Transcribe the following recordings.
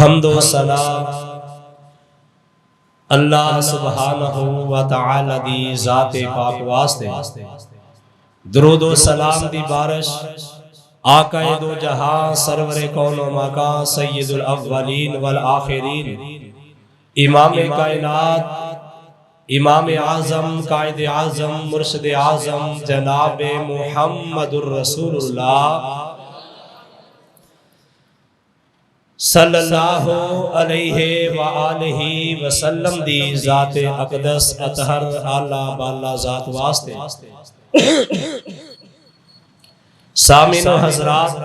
حمد و ثنا اللہ سبحانہ و تعالی دی ذات پاک واسطے، درود و سلام دی بارش آقا دو جہاں سرور کون و مکان سید الاولین والآخرین امام کائنات امام اعظم قائد اعظم مرشد اعظم جناب محمد الرسول اللہ صلی اللہ علیہ وآلہ وسلم دی ذات اقدس اطہر اعلیٰ بالا ذات واسطے سامعین و حضرات،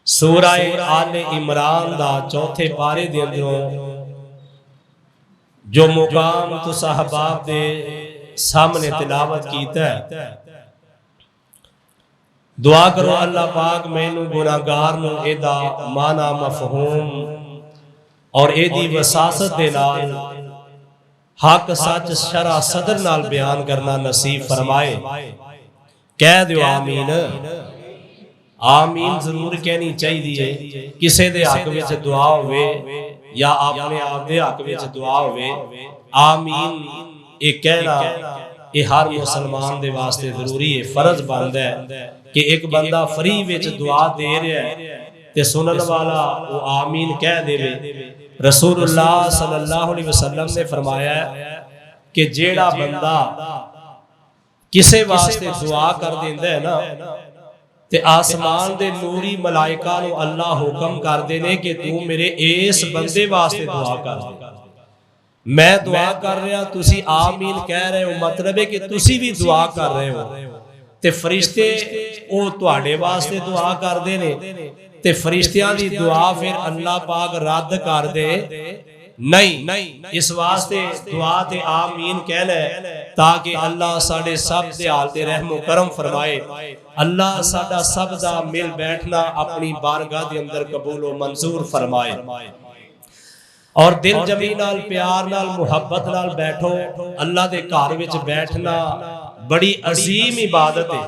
سورہ آل عمران دا چوتھے پارے دے اندروں جو مقام تو صحاباب دے سامنے تلاوت کیتا ہے، دعا کرو اللہ پاک مینوں گناہگار نو ایدا معنی مفہوم اور ایدی وساست دے نال حق سچ شرع صدر نال بیان کرنا نصیب فرمائے۔ کہہ دیو آمین، آمین ضرور کہنی چاہیے۔ کسے دے حق وچ دعا ہوئے یا اپنے آپ دے حق وچ دعا ہوئے، آمین ایک کہنا یہ ہر مسلمان دے واسطے ضروری ہے، فرض بند ہے کہ ایک بندہ فری وچ دعا دے رہا ہے تے سنن والا وہ آمین کہہ دے وے۔ رسول اللہ صلی اللہ علیہ وسلم نے فرمایا ہے کہ جیڑا بندہ کسے واسطے دعا کر دیندا ہے نا تے آسمان دے نوری ملائکہ نو اللہ حکم کر دینے کہ تو میرے اس بندے واسطے دعا کر دے۔ میں دعا کر رہا تسی آمین کہہ رہے ہو، مطلب ہے کہ تسی بھی دعا کر رہے ہو تے فرشتے او تواڈے واسطے دعا کر دینے تے فرشتیاں دی دعا پھر اللہ پاک رد کر دے نہیں، اس واسطے دعا تے آمین کہنا ہے تاکہ اللہ ساڑھے سب دے حال تے رحم و کرم فرمائے، اللہ ساڑھا سب دا مل بیٹھنا اپنی بارگاہ دے اندر قبول و منظور فرمائے، اور دل جمی نال پیار نال محبت نال بیٹھو۔ اللہ دے گھر وچ بیٹھنا بڑی عظیم عبادت ہے۔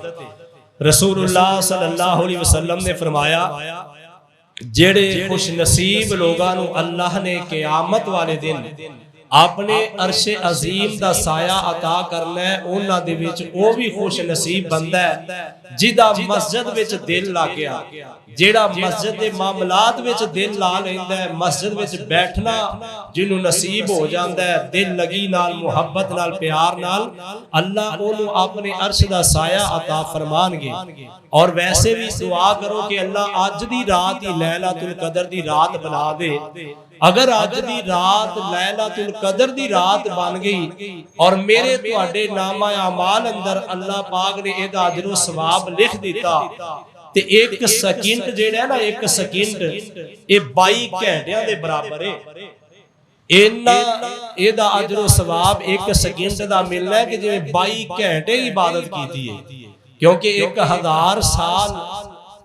رسول اللہ صلی اللہ علیہ وسلم نے فرمایا جڑے خوش نصیب لوگاں نو اللہ نے قیامت والے دن اپنے عرش عظیم دا سایہ عطا کرنا ہے، انہاں دے وچ او بھی خوش نصیب بندہ ہے جدا مسجد وچ دل لا گیا، جیڑا مسجد دے معاملات وچ دل لا لیندا ہے، مسجد وچ بیٹھنا جنوں نصیب ہو جاندا ہے دل لگی نال محبت نال پیار نال، اللہ اونوں اپنے عرش دا سایہ عطا فرمان گے۔ اور ویسے بھی دعا کرو کہ اللہ اج دی رات ہی لیلۃ القدر دی رات بنا دے۔ اگر اج دی رات لیلۃ القدر دی رات بن گئی اور میرے تواڈے نامہ اعمال اندر اللہ پاک نے ادا اجر و ثواب لکھ دیتا تے ایک سیکنڈ جیڑا ہے نا، ایک سیکنڈ یہ 22 گھنٹیاں دے برابر ہے۔ اینا ادا اجر و ثواب ایک سیکنڈ دا ملنا ہے کہ جو 22 گھنٹے عبادت کیتی ہے، کیونکہ 1000 سال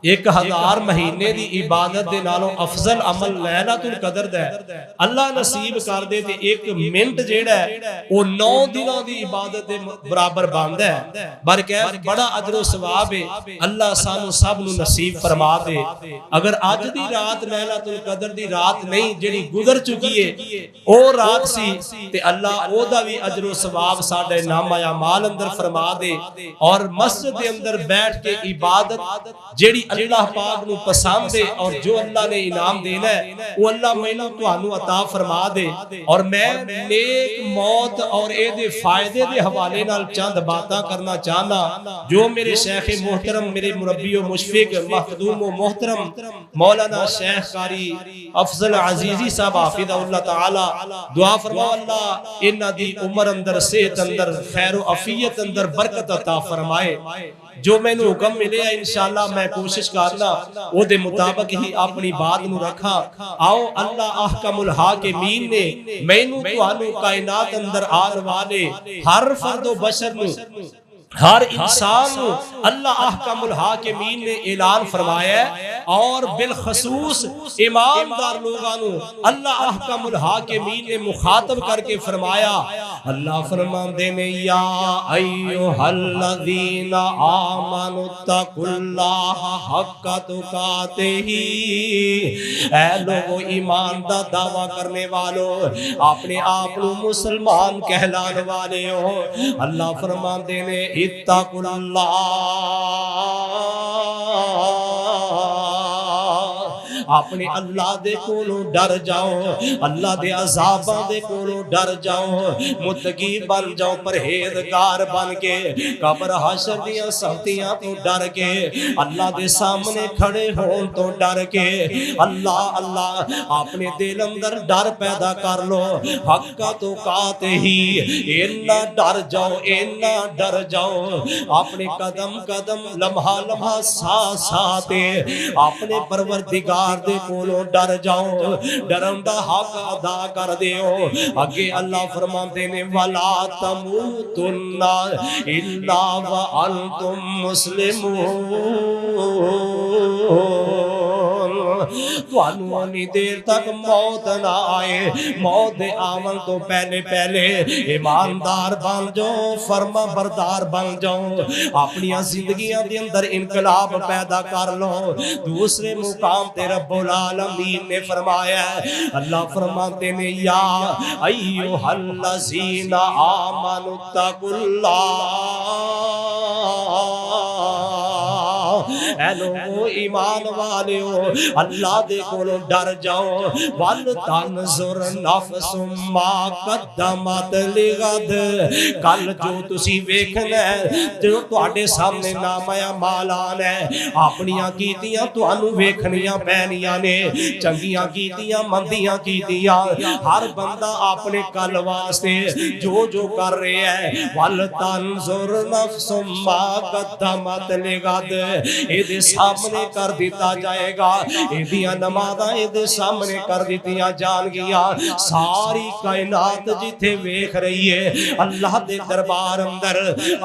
1000 مہینے دی عبادت دے نالوں افضل عمل لیلۃ القدر دا ہے۔ اللہ نصیب کر دے تے ایک منٹ جیڑا ہے وہ 9 دنوں دی عبادت دے برابر بندا ہے، برکہ بڑا اجر و ثواب ہے۔ اللہ سانو سب نو نصیب فرما دے۔ اگر اج دی رات لیلۃ القدر دی رات نہیں جڑی گزر چکی ہے او رات سی تے اللہ او دا بھی اجر و ثواب ساڈے نامہ اعمال اندر فرما دے، اور مسجد دے اندر بیٹھ کے عبادت جڑی اللہ پاک نو پسند ہے اور جو اللہ نے انعام دینا ہے وہ اللہ مینوں تانوں عطا فرما دے۔ اور میں نیک موت اور اے دے فائدے دے حوالے نال چند باتاں کرنا چاہنا جو میرے شیخ محترم، میرے مربی و مشفق مخدوم و محترم مولانا شیخ قاری افضل عزیزی صاحب حافظہ اللہ تعالی، دعا فرماؤ اللہ انہاں دی عمر اندر صحت اندر خیر و عافیت اندر برکت عطا فرمائے۔ جو میں نو حکم ملے ہے انشاءاللہ میں کوشش کرنا او دے مطابق ہی اپنی بات نو رکھا۔ آؤ اللہ احکم الحاکمین نے میں نو توانو کائنات اندر آن والے ہر فرد و بشر نو ہر انسان اللہ احکم الحاکمین نے اعلان فرمایا ہے، اور بالخصوص ایماندار لوگوں اللہ احکم الحاکمین نے مخاطب کر کے فرمایا، اللہ فرماندے نے یا ایھا الذین آمنوا اتقوا اللہ حق تقاتہ، اے لوگو ایمان دا دعویٰ کرنے والوں، اپنے آپ کو مسلمان کہلانے والے ہو، اللہ فرماندے نے اتقوا اللہ، اپنے اللہ دے کولوں ڈر جاؤ، اللہ دے عذاباں دے کولوں ڈر جاؤ، متقی بن جاؤ، پرہیزگار بن کے قبر حشر دیاں سختیاں تو ڈر کے، اللہ دے سامنے کھڑے ہون تو ڈر کے، اللہ اللہ اپنے دل اندر ڈر پیدا کر لو، حق تقاتہ ہی، اینا ڈر جاؤ، اینا ڈر جاؤ، اپنے قدم قدم لمحہ لمحہ ساتھ ساتھ اپنے پروردگار دے کولوں ڈر جاؤ، ڈرن دا حق ادا کر دیو۔ اگے اللہ فرماندے نے وَلَا تَمُوتُنَّ إِلَّا وَأَنْتُمْ مُسْلِمُونَ، توانوں انی دیر تک موت نہ آئے، موت دے آمن تو پہلے پہلے ایماندار بن جاؤ، فرما بردار بن جاؤ، اپنی زندگیاں دے اندر انقلاب پیدا کر لو۔ دوسرے مقام تے رب العالمین نے فرمایا ہے، اللہ فرماتے نے یا ایھا الذین آمنوا اتقوا اللہ، اے لوگو ایمان والے ہو، اللہ دے کولوں ڈر جاؤ، وَلْتَنْظُرْ نَفْسٌ مَا قَدَّمَتْ لِغَدٍ، کل جو تسی ویکھنا ہے، جو تواڈے سامنے نامہ اعمال آنا ہے، اپنیاں کیتیاں تانوں ویکھنیاں پینیاں نے، چنگیاں کیتیاں مندیاں کیتیاں، ہر بندہ اپنے کل واسطے جو جو کر رہے ہیں، وَلْتَنْظُرْ نَفْسٌ مَا قَدَّمَتْ لِغَدٍ، ایدے سامنے کر دیتا جائے گا، ایدیاں نمازاں ایدے سامنے کر دیتیاں جان گیا، ساری کائنات جتھے ویکھ رہی ہے اللہ دے دربار اندر،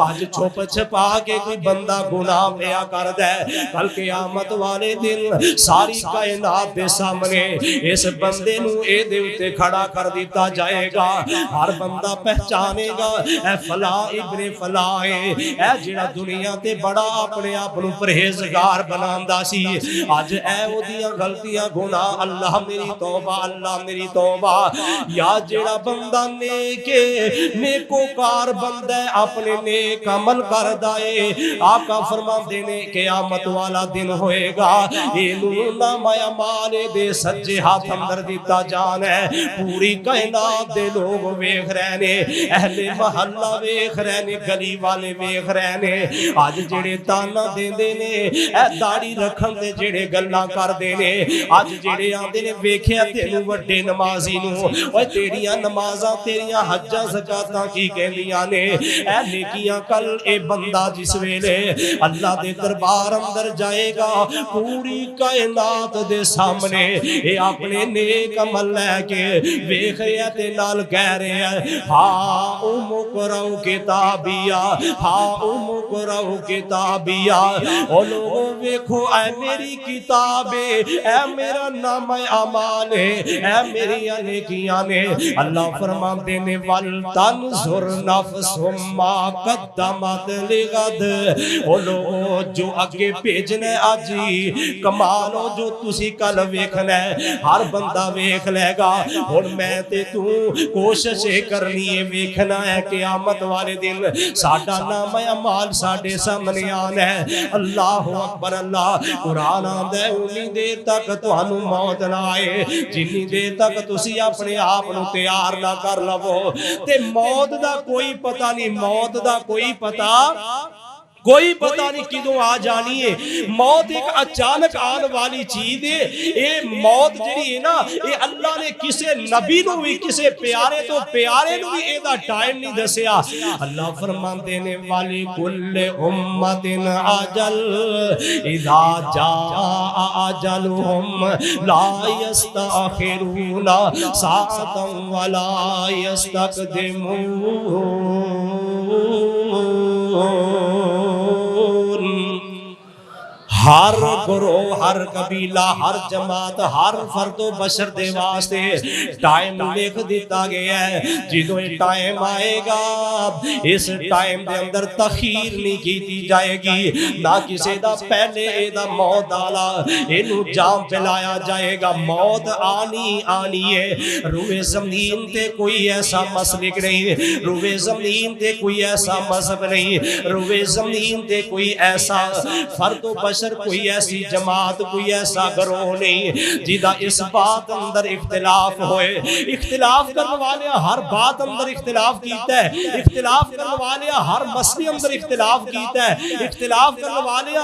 آج چھپ چھپا کے کوئی بندہ گناہ پیا کر دے، کل قیامت والے دن ساری کائنات دے سامنے اس بندے نو اے دے اتے کھڑا کر دیتا جائے گا، ہر بندہ پہچانے گا اے فلاں ابن فلاں اے جڑا دنیا تے بڑا اپنے آپ نو پرہیزگار بناندا سی، آج اے او دیاں غلطیاں گناہ، اللہ میری توبہ، اللہ میری توبہ، یا جڑا بندہ نیکوکار بندہ اپنے نیک عمل کردا اے، آقا فرماندے نے قیامت والا دن ہوئے گا، اینو نامہ اعمال دے سجے ہاتھ اندر دیتا جان ہے، پوری کائنات دے لوگ ویکھ رہے نے، اہل محلہ ویکھ رہے نے، گلی والے ویکھ رہے نے، آج جڑے تانا دیندے نے، اے داڑھی رکھن دے جڑے گلاں کر دے نے، آج جڑے آندے نے ویکھیا تینوں وڈے نمازی نو، اوے تیریاں نمازاں تیریاں حجاں زکاتاں کی کہندیاں نے، اے نیکیاں کل اے بندہ جس ویلے اللہ دے دربار اندر جائے گا، پوری کائنات دے سامنے اے اپنے نیک عمل لے کے ویکھ رہے تے نال کہہ رہے ہیں ہاں اقرؤ کتابیا، ہاں اقرؤ کتابیا، او لوگوں ویکھو اے میری کتاب ہے، اے میرا نامہ اعمال ہے، اے میری نیکیاں نے، اللہ فرماتے نے وَلْتَنْظُرْ نَفْسٌ مَا قَدَّمَتْ لِغَدٍ، او لوگوں جو اگے بھیجنے آجی کمالو جو تسی کل ویکھنا ہے، ہر بندہ ویکھ لے گا، اور میں تے تو کوشش کرنی ہے ویکھنا ہے قیامت والے دن ساڈا نامہ اعمال ساڈے سامنے آنا ہے، اللہ اکبر اللہ، قرآن آندا ہے انی دیر تک تانوں موت نہ آئے جنی دیر تک تسی اپنے آپ نو تیار نہ کر لو، تے موت دا کوئی پتہ نہیں، موت دا کوئی پتہ نہیں کدوں آ جانی ہے، موت ایک اچانک آن والی چیز ہے، اے موت جڑی ہے نا، اے اللہ نے کسے نبی نو بھی کسے پیارے تو پیارے نو بھی اے دا ٹائم نہیں دسیا، اللہ فرماندے نے وَلِكُلِّ أُمَّةٍ أَجَلٌ إِذَا جَاءَ أَجَلُهُمْ لَا يَسْتَأْخِرُونَ سَاعَةً وَلَا يَسْتَقْدِمُونَ، ہر گروہ ہر قبیلہ ہر جماعت ہر فرد و بشر دے واسطے ٹائم لکھ دیتا گیا ہے جدوں ٹائم آئے گا اس ٹائم دے اندر تخیر نہیں کیتی جائے گی نہ کسی دا پہلے دا موت آلا انہوں جام پلایا جائے گا موت آنی ہے روئے زمین تے کوئی ایسا مسلک نہیں روئے زمین تے کوئی ایسا مذہب نہیں روئے زمین تے کوئی ایسا فرد و بشر کوئی ایسی جماعت کوئی ایسا گروہ نہیں جیدہ اس بات اندر اختلاف ہوئے اختلاف کرنے والے ہر بات اندر اختلاف کیتا ہے اختلاف کرنے والے ہر مسئلے اندر اختلاف کیتا ہے اختلاف کرنے والے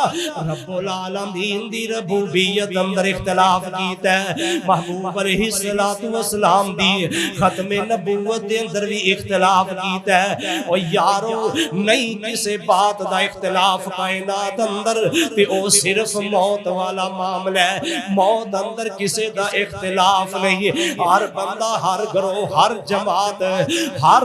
رب العالمین دی ربوبیت اندر اختلاف کیتا ہے محبوب علیہ السلام دی ختم نبوت دے اندر بھی اختلاف کیتا ہے اور یارو نہیں کسی بات دا اختلاف کائنات اندر تے او صرف موت والا معاملہ ہے موت اندر کسی دا اختلاف نہیں ہر بندہ ہر گروہ ہر جماعت ہر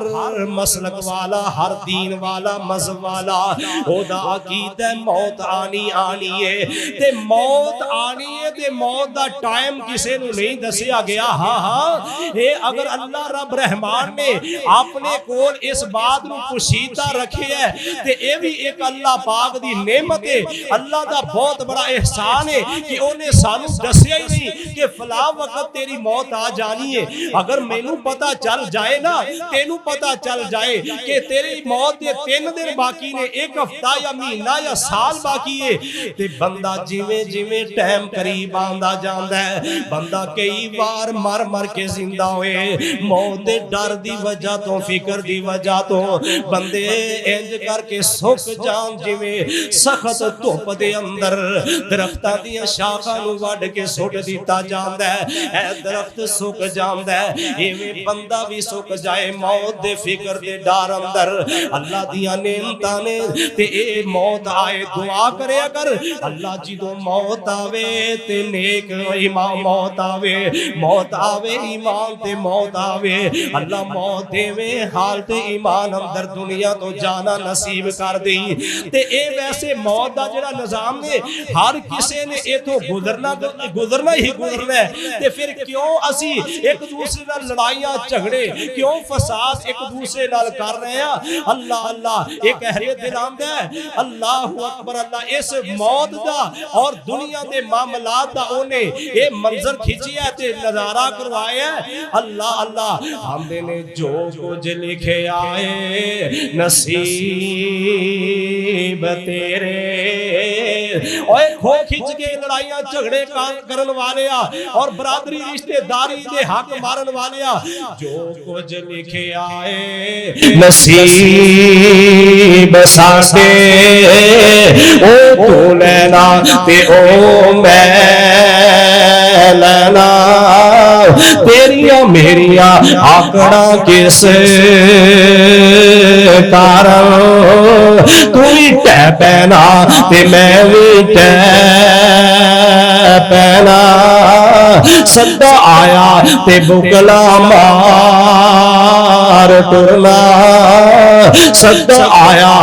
مسلک والا ہر دین والا مذہب والا او دا عقید ہے موت آنی ہے تے موت آنی ہے تے موت دا ٹائم کسی نو نہیں دسیا گیا ہاں اے اگر اللہ رب رحمان نے اپنے کول اس بات نو پوشیدہ رکھے ہے تے اے بھی ایک اللہ پاک دی نعمت ہے اللہ دا بہت بڑا احسان ہے کہ انہیں سانو دسیا ہی نہیں کہ فلاں وقت تیری موت آ جانی ہے اگر مینوں پتہ چل جائے نا تینوں پتہ چل جائے کہ تیری موت دے 3 دن باقی نے 1 ہفتہ یا مہینہ یا سال باقی ہے تے بندہ جویں جویں ٹائم قریب آندا جاندا ہے بندہ کئی بار مر کے زندہ ہوئے موت دے ڈر دی وجہ تو فکر دی وجہ تو بندے انج کر کے سک جان جویں سخت دھوپ دے اندر درختاں دیاں شاخاں نو وڈ کے سٹ دیتا جاندا ہے اے درخت سک جاندا ہے ایویں بندہ بھی سک جائے موت دے فکر دے ڈر اندر اللہ دیاں نعمتاں نے تے اے موت آئے دعا کرے اگر اللہ جدوں موت آوے تے نیک ایمان موت آوے ایمان تے موت آوے اللہ موت دیویں حالت ایمان اندر دنیا تو جانا نصیب کر دئی تے اے ویسے موت دا جڑا نظام نے ہر کسی نے اے تو گزرنا ہی ہے تے پھر کیوں اسی ایک دوسرے نال لڑائیاں جھگڑے کیوں فساد ایک دوسرے نال کر رہے ہیں اللہ ایک اہل دل آندا ہے اللہ اکبر اللہ اس موت دا اور دنیا دے معاملات دا اونے اے منظر کھچیا تے نظارہ کروایا اللہ ہم نے جو کچھ لکھے آئے نصیب تیرے اوے کھو کھچ کے لڑائیاں جھگڑے کرن والے اور برادری رشتے داری دے حق مارن والے جو کچھ لکھے آئے نصیب ساڈے او تو لینا تے او میں لینا تیریاں میریاں آکڑا کس کارن تو ہی ٹہ پینا تے میں بھی ٹہ پینا صدا آیا تے بکلا مار ٹرنا صدا آیا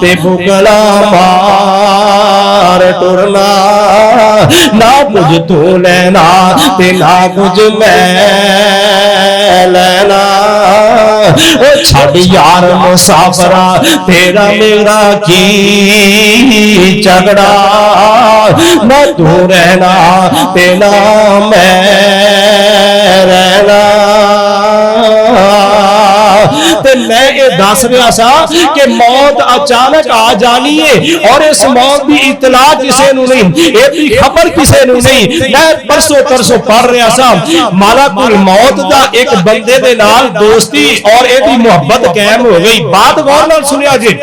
تے بکلا مار ٹرنا نہ کچھ تو لینا تے نہ کچھ میں لینا او چھڑ یار مسافرہ تیرا میرا کی جھگڑا نہ تو رہنا تے نہ میں رہنا تے میں یہ دس رہا سا کہ موت اچانک آ جانی ہے اور اس موت دی اطلاع کسے نو نہیں اے بھی خبر کسے نو نہیں میں پرسوں پڑھ رہا سا ملک الموت دا ایک بندے دے نال دوستی اور اے دی محبت قائم ہو گئی بات غور نال سنیا جی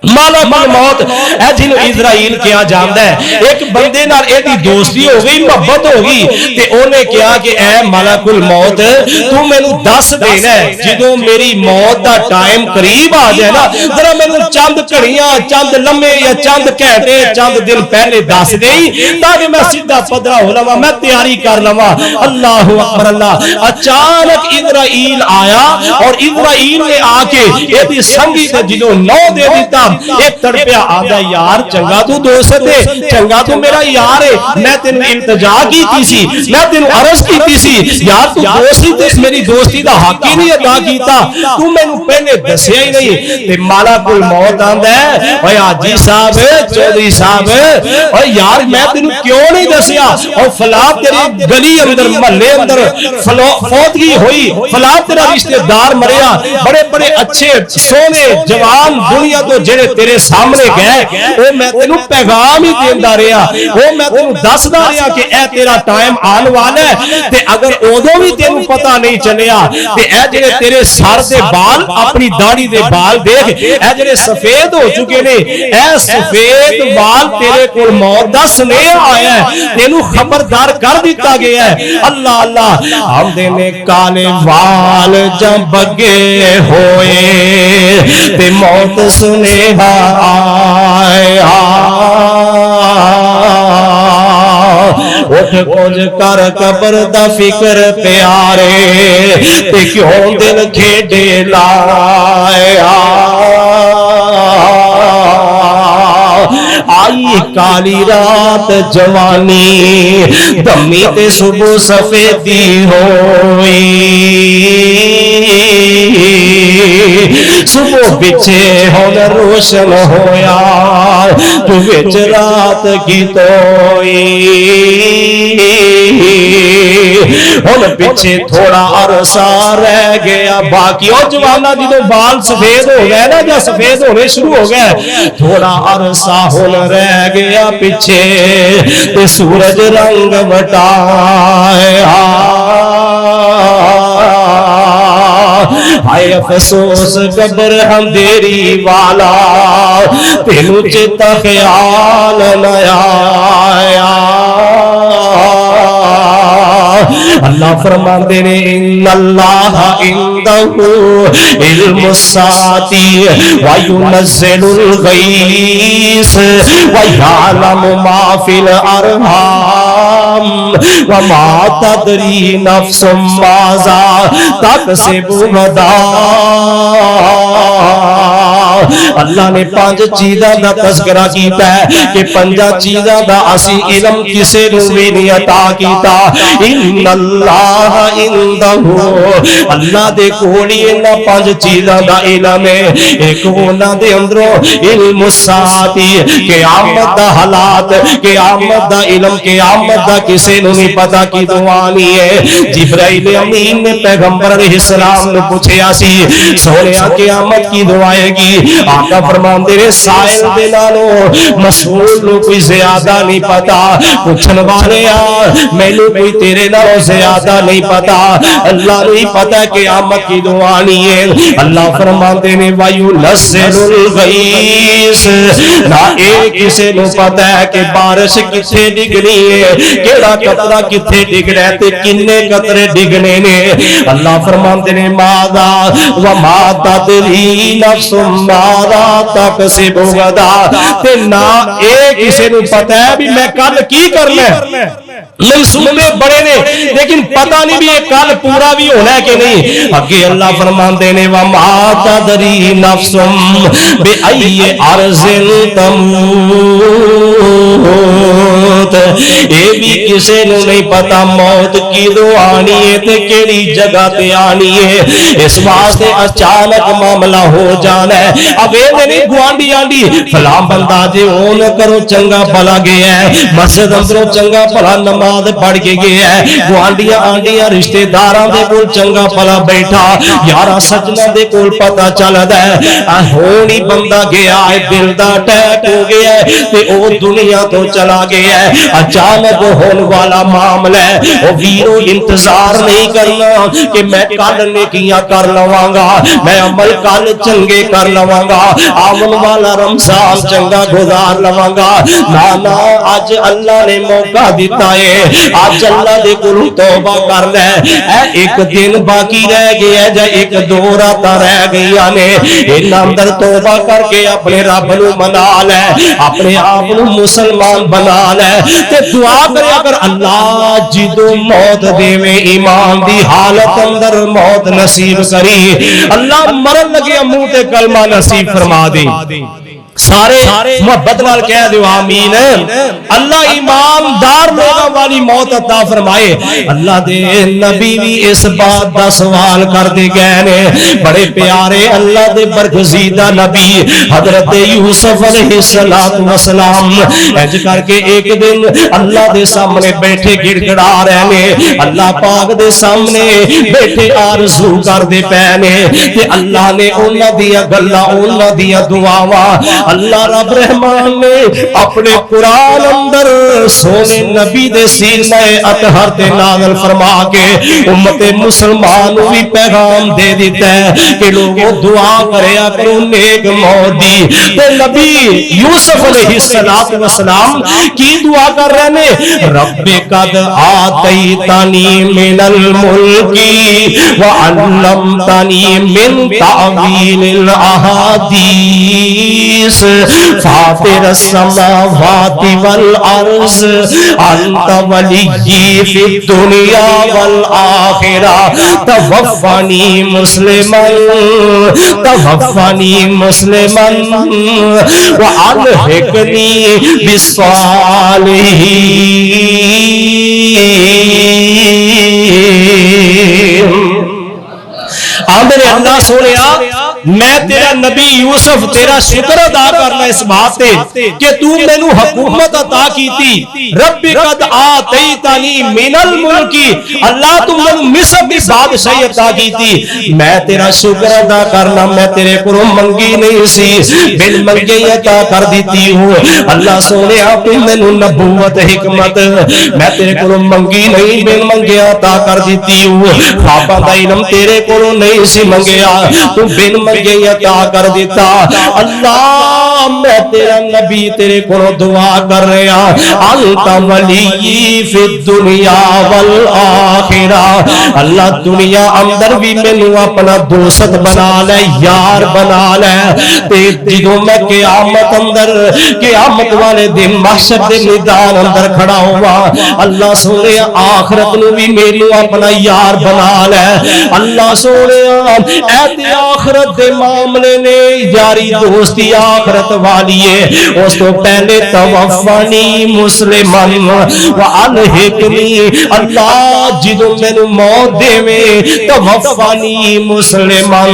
ملک الموت اے جنوں اسرائیل کیا جاندا ہے ایک بندے نال اے دی دوستی ہو گئی محبت ہو گئی تے اونے کہا کہ اے ملک الموت تو مینوں دس دینا ہے جدوں میری موت دا ٹائم ٹائم قریب آ جائے نا ذرا مینوں چند گھڑیاں چند لمحے یا چند گھنٹے چند دن پہلے دس دئی تاکہ میں سیدھا پدرا ہو لواں میں تیاری کر لواں اللہ اکبر اللہ اچانک اسرائیل آیا اور اسرائیل نے آ کے ایدی سنگی تے جنوں نو دے دیتا ایک تڑپیا آدھا یار چنگا تو دوست ہے چنگا تو میرا یار ہے میں تینوں التجا کیتی سی میں تینوں عرض کیتی سی یار تو دوستی تے میری دوستی دا حق ہی نہیں ادا کیتا تو مینوں پہلے دسیا ہی نہیں تے مالک الموت آندا ہے اوے حاجی صاحب چودھری صاحب اوے یار میں تینوں کیوں نہیں دسیا اور فلاں تیری گلی اندر محلے اندر فوتگی ہوئی فلاں تیرا رشتہ دار مریا بڑے بڑے اچھے سونے جوان دنیا تو جڑے تیرے سامنے گئے او میں تینوں پیغام ہی دیندا رہیا او میں تینوں دسدا رہیا کہ اے تیرا ٹائم آن والا ہے تے اگر اودوں بھی تینوں پتہ نہیں چلیا تے اے جڑے تیرے سر دے بال اپنی داڑھی دے بال دیکھ اے جڑے سفید ہو چکے نے اے سفید بال تیرے کول موت دا سنیہ آیا ہے تینوں خبردار کر دیتا گیا ہے اللہ اللہ ہم دینے کالے وال جب بگے ہوئے تے موت سنیہ آیا اٹھ کچھ کر قبر دا فکر پیارے تے کیوں دل کھیڑے لایا آئی کالی رات جوانی دمی تے صبح سفیدی ہوئی صبح بچے ہون روشن ہویا تو بچ رات کی توئی ہون پیچھے تھوڑا عرصہ رہ گیا باقی اور جوانا جنہوں بال سفید ہو گئے نا یا سفید ہونے شروع ہو گئے تھوڑا عرصہ ہون رہ گیا پیچھے تے سورج رنگ بٹائے آئے افسوس قبر اندھیری والا تینوں چتا خیال نہ آیا اللہ فرماندے نے ان اللہ عندہ علم الساعتی وینزل الغیث ویعلم ما فی الارحام وما تدری نفس ماذا تکسب غدا اللہ نے پانچ چیزاں دا تذکرہ کیتا ہے کہ پنجا چیزاں دا اسی علم کسے نو بھی نہیں عطا کیتا ان اللہ عندہ اللہ دے کولی انہاں پانچ چیزاں دا علم ہے ایک انہاں دے اندروں علم الساعتی قیامت دا حالات قیامت دا علم قیامت دا کسے نو نہیں پتا کی دوانی ہے جبرائیل امین نے پیغمبر علیہ السلام نے پوچھیا سی سونیا قیامت کی دعائے گی آقا فرماندے نے سائل دے نالوں مسئول نو کوئی زیادہ نہیں پتا پوچھن والے مینوں کوئی تیرے نالوں زیادہ نہیں پتا اللہ نہیں پتا قیامت کی دعانی ہے اللہ فرماندے نے وَيُنَزِّلُ الْغَيْثَ نہ ایک کسے نو پتا ہے کہ بارش کتھے ڈگنی ہے کیڑا قطرہ کتھے ڈگنا ہے تے کنے قطرے ڈگنے نے اللہ فرماندے نے ماذا وما تدری نفس ماذا تکسب غدا تے نہ ایک کسے نو پتا ہے بھی میں کل کی کرنا ہے منصوبے بڑے نے لیکن پتہ نہیں بھی یہ کل پورا بھی ہونا ہے کہ نہیں اگے اللہ فرماندے نے وما تدری نفس بأی ارض تموت اے بھی کسے نو نہیں پتا موت کی دو آنی ہے تے کیڑی جگہ تے آنی ہے اس واسطے اچانک معاملہ ہو جانا ہے اب اے نہیں گوانڈی آنڈی فلاں بندہ جے اون کرو چنگا بھلا گیا ہے مسجد اندروں چنگا بھلا نماز پڑھ کے گیا ہے گوانڈیاں آنڈیاں رشتہ داراں دے کول چنگا بھلا بیٹھا یارا سجنا دے کول پتہ چلدا ہے ہونی بندہ گیا ہے دل دا اٹیک ہو گیا ہے تے او دنیا تو چلا گیا ہے اچانک ہون والا معاملہ ہے او ویرو انتظار نہیں کرنا کہ میں کل نیکیاں کر لواں گا میں عمل کل چنگے کر لواں گا آون والا رمضان چنگا گزار لواں گا نا نا اج اللہ نے موقع دیتا ہے نے اج اللہ دے کولوں توبہ کر لے اے ایک دن باقی رہ گیا جا ایک دو راتاں رہ گئیاں نے انہاں اندر توبہ کر کے اپنے رب نو منا لے اپنے آپ نو مسلمان بنا لے تے دعا کرے اگر اللہ جدوں موت دیویں ایمان دی حالت اندر موت نصیب کری اللہ مرن لگے منہ تے کلمہ نصیب فرما دے سارے محبت نال کہہ دیو آمین اللہ ایماندار لوگوں والی موت عطا فرمائے اللہ دے نبی بھی اس بات دا سوال کر دے گئے نے بڑے پیارے اللہ دے برگزیدہ نبی حضرت یوسف علیہ السلام انج کر کے ایک دن اللہ دے سامنے بیٹھے گڑ گڑا رہے نے اللہ پاک دے سامنے بیٹھے آرزو کر دے پینے تے اللہ نے انہاں دیاں گلاں انہاں دیاں دعاواں اللہ رب رحمان نے اپنے قرآن اندر سونے نبی دے سینہ اطہر تے نازل فرما کے امت مسلمان بھی پیغام دے دیتا ہے کہ لوگوں دعا کریا کرو نیک موت دی تے نبی یوسف علیہ السلام کی دعا کر رہے ہیں رب قد آتیتنی من الملک وعلمتنی من تعویل الاحادیث فاطر السماوات والارض انت ولی فی الدنیا والآخرہ توفنی مسلما والحقنی بالصالحین آمدے اللہ سونیا میں تیرا نبی یوسف تیرا شکر ادا کرنا اس بات کہ تو میں نو حکومت عطا کیتی رب قد آتیتنی من الملک اللہ تو میں نو مصر دی بادشاہی عطا کیتی میں تیرا شکر ادا کرنا میں تیرے کو منگی نہیں سی بل منگی عطا کر دیتی ہوں اللہ سونے آپ میں نو نبوت حکمت میں تیرے کو منگی نہیں بل منگی عطا کر دیتی ہوں خوابہ دا علم تیرے کو نہیں سی منگیا تو بل منگی عطا کر دیتا اللہ میں تیرا نبی تیرے کو دعا کر رہا انت ولی فی الدنیا والآخرہ اللہ دنیا اندر بھی میں نو اپنا دوست بنا لے یار بنا لے تے جدوں میں قیامت اندر قیامت والے دن محشر دے میدان اندر کھڑا ہوا اللہ سونے آخرت نو بھی میرے اپنا یار بنا لے اللہ سونے اے آخرت دے معاملے نے یاری دوستی آخرت والی ہے اس تو پہلے توفانی مسلمان والحقنی اللہ جدوں مینوں موت دیویں توفانی مسلمان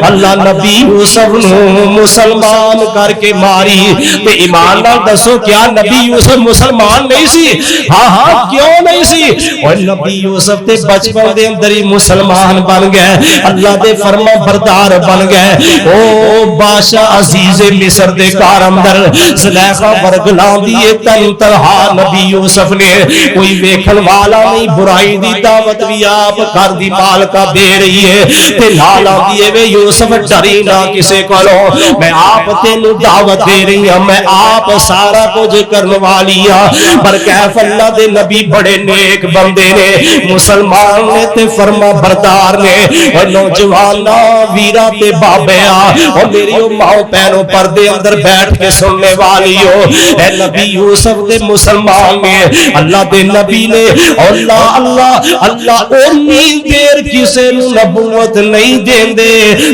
اللہ نبی یوسف نو مسلمان کر کے ماری تے ایمان نال دسو کیا نبی یوسف مسلمان نہیں سی ہاں کیوں نہیں سی اور نبی یوسف تے بچپن دے اندر ہی مسلمان بن گئے اللہ دے فرما بردار بن گئے او بادشاہ عزیز مصر دے کار اندر زلیخا ورگلاں دیے تن تنہا نبی یوسف نے کوئی ویکھن والا نہیں برائی دی دعوت بھی آپ کر دی مالکہ دے رہی ہے تے لالا دیے وے یوسف ڈری نہ کسے کولوں میں آپ تینوں دعوت دے رہی ہوں میں آپ سارا کچھ کرنے والی ہاں پر کیف اللہ دے نبی بڑے نیک بندے نے مسلمان نے تے فرما بردار نے اور نوجوانا ویرا تے بابیا اور میری ماں پہنوں پردے اندر بیٹھ کے سننے والی ہو اے نبی یوسف دے مسلمان نے اللہ دے نبی نے اللہ اللہ اللہ اونی دیر کسے نو نبوت نہیں دین دے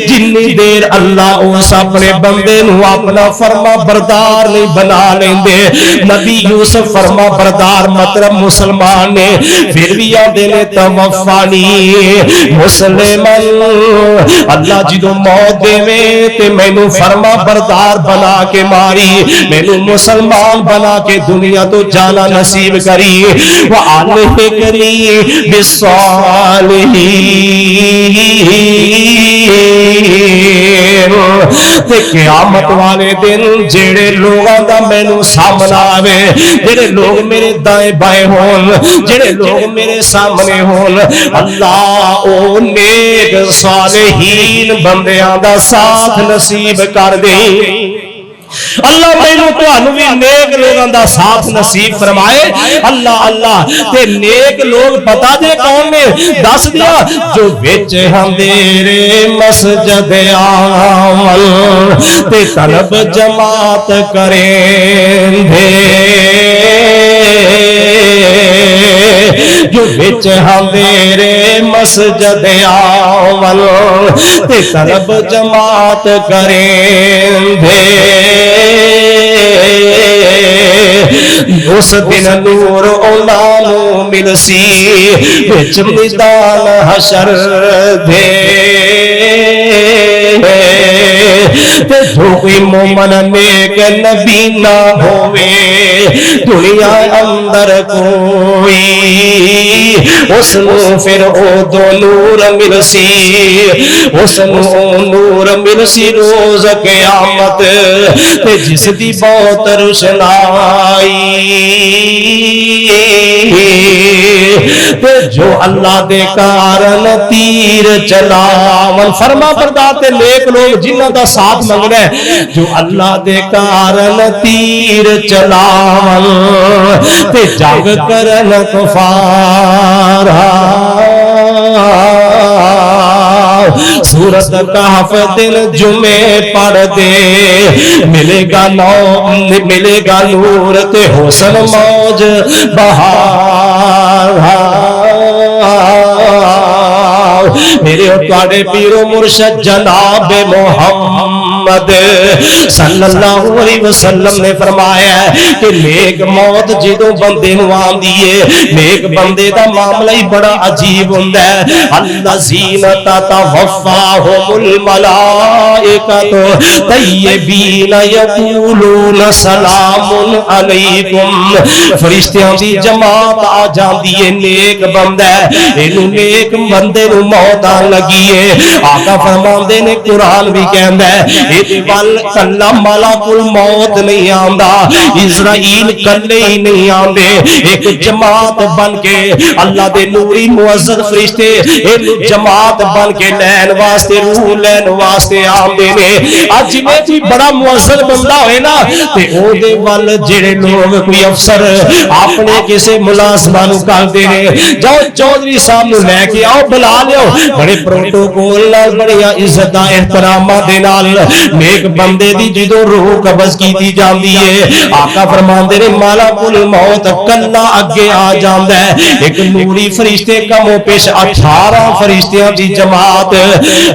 جنی دیر اللہ اس اپنے بندے نو اپنا فرما بردار نہیں بنا لیندے نبی یوسف فرما بردار مطلب مسلمان نے پھر بھی آدھے نے توفانی مسلمان اللہ جدو موت دے میں تے میں نو فرما بردار بنا کے ماری میں نو مسلمان بنا کے دنیا تو جانا نصیب کری وآلہ کری بالصالحین تے قیامت والے دن جڑے لوگاں دا میں نو سامنا آوے جڑے لوگ میرے دائیں بائیں ہون جڑے لوگ میرے سامنے ہون اللہ او نیک صالحین بندیاں دا ساتھ نصیب کر دیں اللہ مینوں تانوں بھی نیک لوگاں دا ساتھ نصیب فرمائے اللہ اللہ تے نیک لوگ پتا دے کون نے دس دیا جو وچ اندھیرے مسجد آول تے طلب جماعت کریں دے جو وچ اندھیرے مسجد آول تے طلب جماعت کریں دے اس دن نور اولانو ملسی وچ میدان حشر دے تے جو کوئی مومن نیک نبی نہ ہوئے دنیا اندر کوئی اس نو پھر او دو نور ملسی اس نو نور ملسی روز قیامت تے جس دی بہت روشنائی تے جو اللہ دے کارن تیر چلاون فرما بردار تے نیک لوگ جنہاں دا ساتھ منگنا ہے جو اللہ دے کارن تیر چلاون تے جنگ کرن کفار سورت کہف دن جمعے پڑھ دے ملے گا نور تے حسن موج بہار میرے تواڈے پیر و مرشد جناب محمد صلی اللہ علیہ وسلم نے فرمایا کہ نیک موت جدوں بندے نوں آندی ہے نیک بندے دا معاملہ ہی بڑا عجیب ہوندا ہے الذین تتوفاہم الملائکۃ طیبین یقولون سلام علیکم فرشتیاں دی جماعت آ جاندی ہے نیک بندہ ہے اینوں نیک بندے نوں موت آن لگی ہے آقا فرماندے نے قرآن بھی کہندا ہے اے ول کلا ملک الموت نہیں آندا اسرائیل کلے ہی نہیں آندے ایک جماعت بن کے اللہ دے نوری معزز فرشتے ایک جماعت بن کے لین واسطے روح لین واسطے آندے نے اج میں بھی بڑا معزز بندہ ہوئے نا تے او دے ول جڑے لوگ کوئی افسر اپنے کسے ملازماں نوں کہندے نے جاؤ چودھری صاحب نوں لے کے آؤ بلا لیو بڑے پروٹوکول نال بڑی عزت احتراماں دے نال نیک بندے دی جدوں روح قبض کیتی جاندی ہے آقا فرماندے نے ملک الموت کلا اگے آ جاندا ہے ایک نوری فرشتے کم و پیش 18 فرشتیاں دی جماعت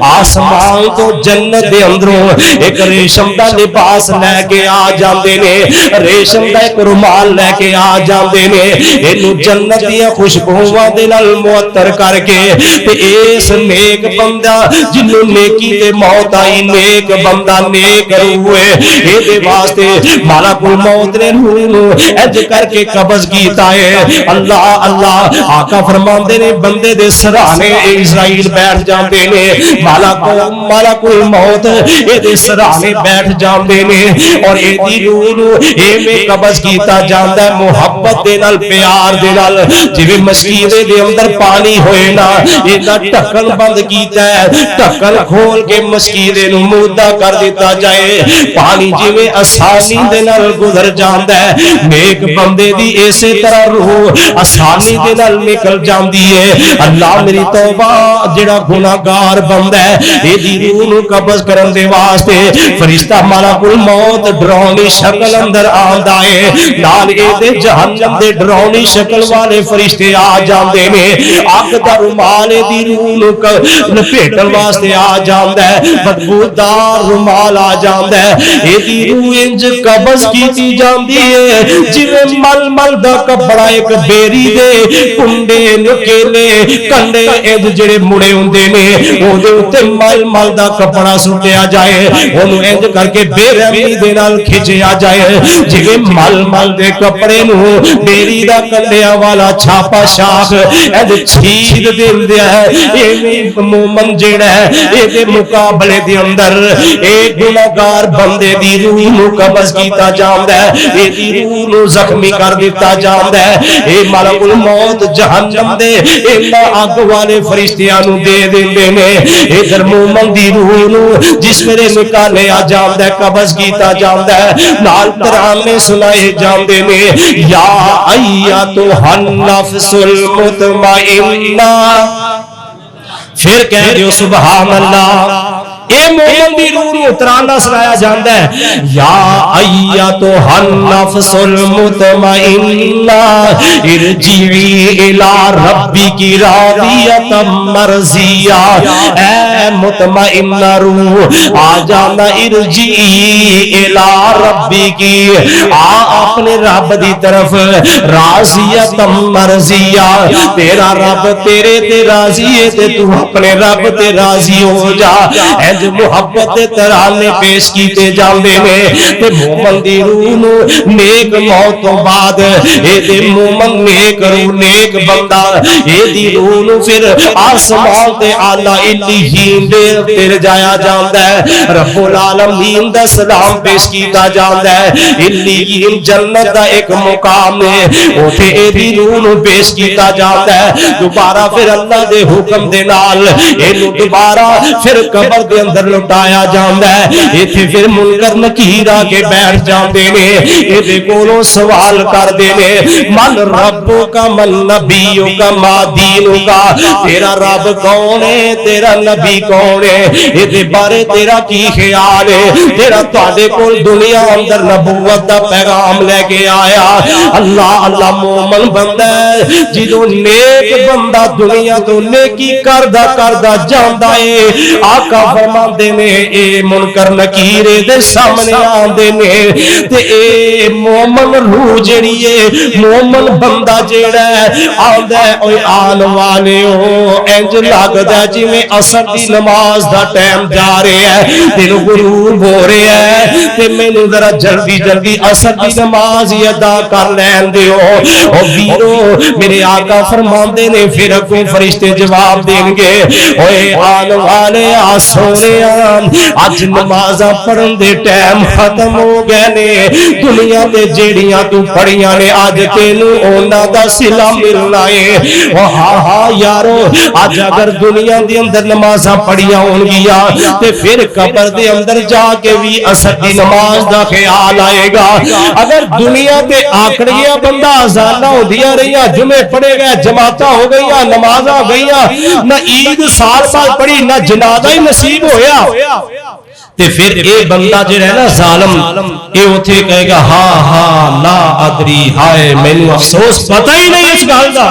آسمان تو جنت دے اندروں ایک ریشم دا لباس لے کے آ جاندے نے ریشم دا ایک رومال لے کے آ جاندے نے اینو جنت دی خوشبوواں دے نال معطر کر کے تے اس نیک بندہ جنوں نیکی تے موت آئی نیک بندہ نیک روح ہے اے دے واسطے ملک الموت نے روح نو اج کر کے قبض کیتا ہے اللہ اللہ آقا فرماندے نے بندے دے سرانے اسرائیل بیٹھ جاندے نے ملک الموت اے دے سرانے بیٹھ جاندے نے اور اے دی روح نو ایویں قبض کیتا جاندا ہے محبت دے نال پیار دے نال جویں مسکینے دے اندر پانی ہوئے نا اے دا ٹھکن بند کیتا ہے ٹھکن کھول کے مسکینے نو مودا کر دیتا جائے پانی جویں آسانی دے نال گزر جاندا ہے نیک بندے دی اسی طرح روح آسانی دے نال نکل جاندی ہے اللہ میری توبہ جڑا گناہگار بندہ ہے اے دی روح نو قبض کرن دے واسطے فرشتہ ملک الموت ڈراؤنی شکل اندر آندا ہے نال اے دے جہنم دے ڈراؤنی شکل والے فرشتے آ جاندے نے اگ دا رومال دی روح نو لپیٹن واسطے آ جاندا ہے بدبودار رومال آ جاندا ہے اے دی روح انج قبض کیتی جاندی ہے جویں مل مل دا کپڑا ایک بیری دے کنڈے نکیلے کنڈے انج جڑے مڑے ہوندے نے او دے اوتے مل مل دا کپڑا سٹیا جائے اونوں انج کر کے بے رحمی دے نال کھچیا جائے جویں مل مل دے کپڑے نو بیری دا کنڈیاں والا چھاپا شاخ انج چھید دیندیا ہے ایویں مومن جڑا ہے اے دے مقابلے دے اندر ایک گناہگار بندے دی روح نو قبض کیتا جاندا ہے اے دی روح نو زخمی کر دیتا جاندا ہے اے ملک الموت جہنم دے انہاں اگ والے فرشتیاں نو دے دیندے نے ادھر مومن دی روح نو جس میرے نکالیا جاندا ہے قبض کیتا جاندا ہے نال ترانے سنائے جاندے نے یا ایتھا النفس المطمئنہ پھر کہہ دیو سبحان اللہ اے مومن دی روح نو ترانہ سنایا جاندا ہے یا ایتھا النفس المطمئنہ ارجعی الی ربک راضیۃ مرضیہ اے مطمئنہ روح آ جانا ارجعی الی ربک اپنے رب دی طرف راضیۃ مرضیہ تیرا رب تیرے تے راضی ہے تے تو اپنے رب تے راضی ہو جا محبت ترانے پیش کیتے جاندے نے تے مومن دی روح نو نیک موت تو بعد اے دے مومن نیک روح نیک بندہ اے دی روح نو پھر آسمان تے اعلی علیین دے تے جایا جاندا ہے رب العالمین دا سلام پیش کیتا جاندا ہے علیین جنت دا ایک مقام ہے اوتھے اے دی روح نو پیش کیتا جاندا ہے دوبارہ پھر اللہ دے حکم دے نال اے نو دوبارہ پھر قبر دے اندر لٹایا جاندا ہے ایتھے پھر منکر نکیر آ کے بیٹھ جاندے نے ایدے کولوں سوال کردے نے من ربک من نبیک ما دینک تیرا رب کون ہے تیرا نبی کون ہے ایدے بارے تیرا کی خیال ہے تیرا تواڈے کول دنیا اندر نبوت دا پیغام لے کے آیا اللہ اللہ مومن بندہ ہے جدوں نیک بندہ دنیا تو نیکی کردا کردا جاندا ہے آقا فرماندے نے اے منکر نکیر دے سامنے آندے نے تے اے مومن روح جڑی ہے مومن بندہ جیڑا ہے آندا ہے اوے آن والےو انج لگدا ہے جویں عصر دی نماز دا ٹائم جا رہا ہے تینو غروب ہو رہا ہے تے مینوں ذرا جلدی جلدی عصر دی نماز ادا کر لین دیو او ویرو میرے آقا فرماندے نے پھر اگوں فرشتے جواب دین گے اوے آن والے سونے اج نمازاں پڑھن دے ٹائم ختم ہو گئے نے دنیا تے جیڑیاں تو پڑھیاں نے اج تینوں انہاں دا صلہ ملنا ہے او ہاں ہاں یارو اج اگر دنیا دے اندر نمازاں پڑھیاں ہون گیاں تے پھر قبر دے اندر جا کے بھی عصر دی نماز دا خیال آئے گا اگر دنیا تے آکڑیاں بندہ اذاناں ہوندیاں رہیاں جمعے پڑھے گئے جماعتاں ہو گئیاں نمازاں ہو گئیاں نہ عید سال سال پڑھی نہ جنازہ ہی نصیب ہویا تے پھر اے بندہ جڑا ہے نا ظالم اے اوتھے کہے گا ہاں ہاں لا ادری ہائے مینوں افسوس پتہ ہی نہیں اس گل دا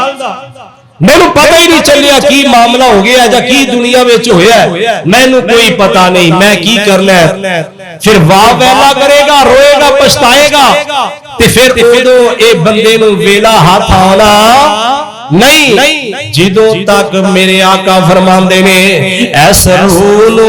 مینوں پتہ ہی نہیں چلیا کی معاملہ ہو گیا یا کی دنیا وچ ہویا ہے مینوں کوئی پتہ نہیں میں کی کرنا ہے پھر واہ ویلا کرے گا روئے گا پچھتائے گا تے پھر اودوں اے بندے نوں ویلا ہاتھ آنا نہیں جدوں تک میرے آقا فرماندے نے ایس روح نو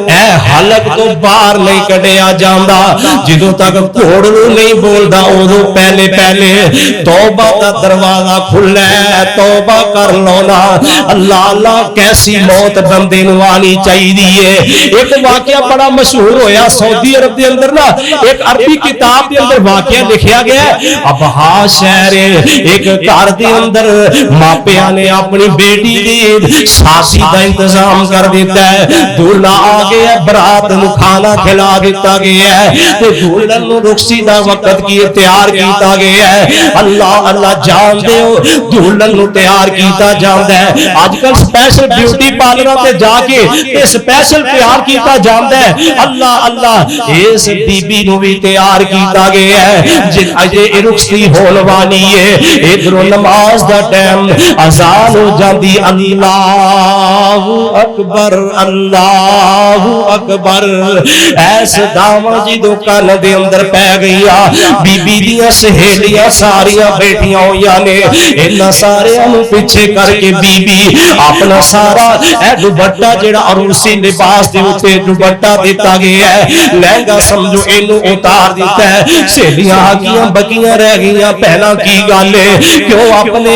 اے حلق تو باہر نہیں کڈیا جاندا جدوں تک گھوڑ نو نہیں بولدا اودوں پہلے پہلے توبہ دا دروازہ کھلا ہے توبہ کر لو نا اللہ اللہ کیسی موت بندے نو آنی چاہیے ایک واقعہ بڑا مشہور ہویا سعودی عرب دے اندر نا ایک عربی کتاب دے اندر واقعہ لکھیا گیا ہے ابہا شہر ایک گھر دے اندر ماپیاں نے اپنی بیٹی دی شادی دا انتظام کر دیتا ہے دولہا آ گیا برات نو کھانا کھلا دیتا گیا ہے تے دولہن نو رخصتی دا وقت کی تیار کیتا گیا ہے اللہ اللہ جان دے ہو دولہن نو تیار کیتا جاندا ہے اج کل سپیشل بیوٹی پارلر تے جا کے تے سپیشل تیار کیتا جاندا ہے اللہ اللہ اس بی بی نو بھی تیار کیتا گیا ہے جن اجے رخصتی ہون والی ہے ادھروں نماز دا ٹائم اذان ہو جاندی اللہ اکبر اللہ اکبر ایس داواں جدوں کان دے اندر پے گئیاں بی بی دیاں سہیلیاں ساریاں بیٹھیاں ہویاں نے انہاں ساریاں نوں پیچھے کر کے بی بی اپنا سارا اے دوپٹہ جڑا عروسی لباس دے اوتے دوپٹہ دیتا گیا ہے لہنگا سمجھو اینو اتار دیتا ہے سہیلیاں آگیاں بکیاں رہ گئیاں پہلا کی گل ہے کیوں اپنے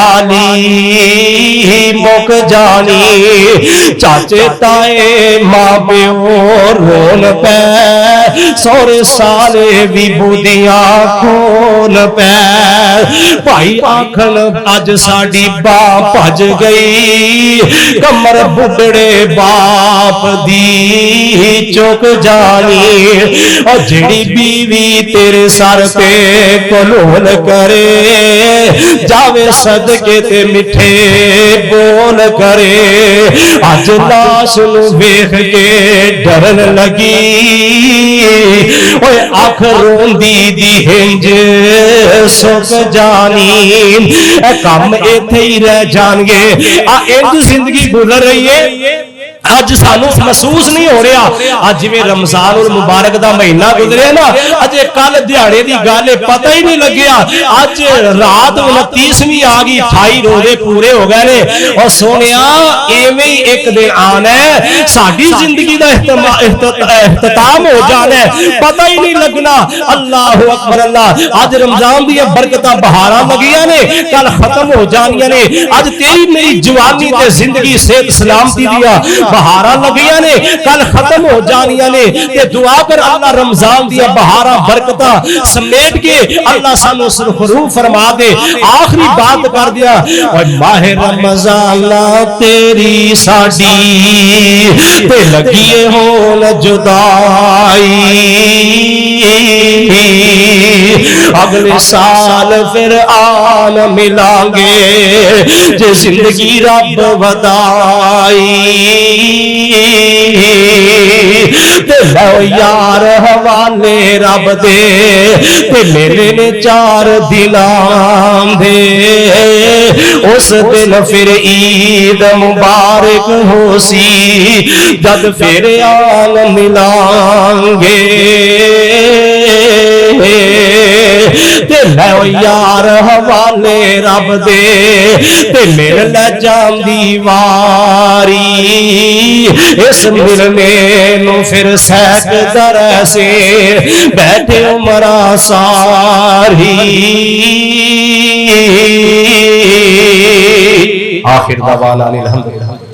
والی مک جانی چاچے تائے ماں پیو رون پہ سورے سالے بھی بودیاں کھول پہ بھائی آکھن اج ساڈی باپ بھج گئی کمر بڑھڑے باپ دی چک جانی اور جڑی بیوی تیرے سر پہ کلول کرے جاوے صدقے تے مٹھے بول کرے اج لاش نو ویکھ کے ڈرن لگی اوے اکھ روندی دی ہنج سک جانی اے کم ایتھے ہی رہ جان گے انج زندگی گزر رہی ہے اج سانو محسوس نہیں ہو رہا اج میں رمضان المبارک دا مہینہ گزرے نا اج کل دیہاڑے دی گل پتہ ہی نہیں لگیا اج رات 29ویں آ گئی 28 روزے پورے ہو گئے نے اور سونیا ایویں ہی ایک دن آنا ہے ساڈی زندگی دا اختتام ہو جانا ہے پتہ ہی نہیں لگنا اللہ اکبر اللہ اج رمضان دی برکتاں بہاراں لگیاں نے کل ختم ہو جانیاں نے اج تیری میری جوانی تے زندگی صحت سلامتی دیا بہاراں لگیاں نے کل ختم ہو جانیاں نے تے دعا کر اللہ رمضان دیا بہاراں برکتاں سمیٹ کے اللہ سانو سرخرو فرما دے آخری بات کر دیا اور ماہ رمضان تیری ساڈی تے لگیے ہون جدائی اگلے سال پھر آن ملان گے جے زندگی رب ودائی تے لو یار حوالے رب دے تے میرے نے 4 دنام دے اس دن پھر عید مبارک ہو سی جد پھر آن ملان گے تے لو یار حوالے رب دے تے میرے لے جان دی واری اس ملنے نو پھر سیٹ در سے بیٹھے عمرہ ساری آخر دعوانا الحمدللہ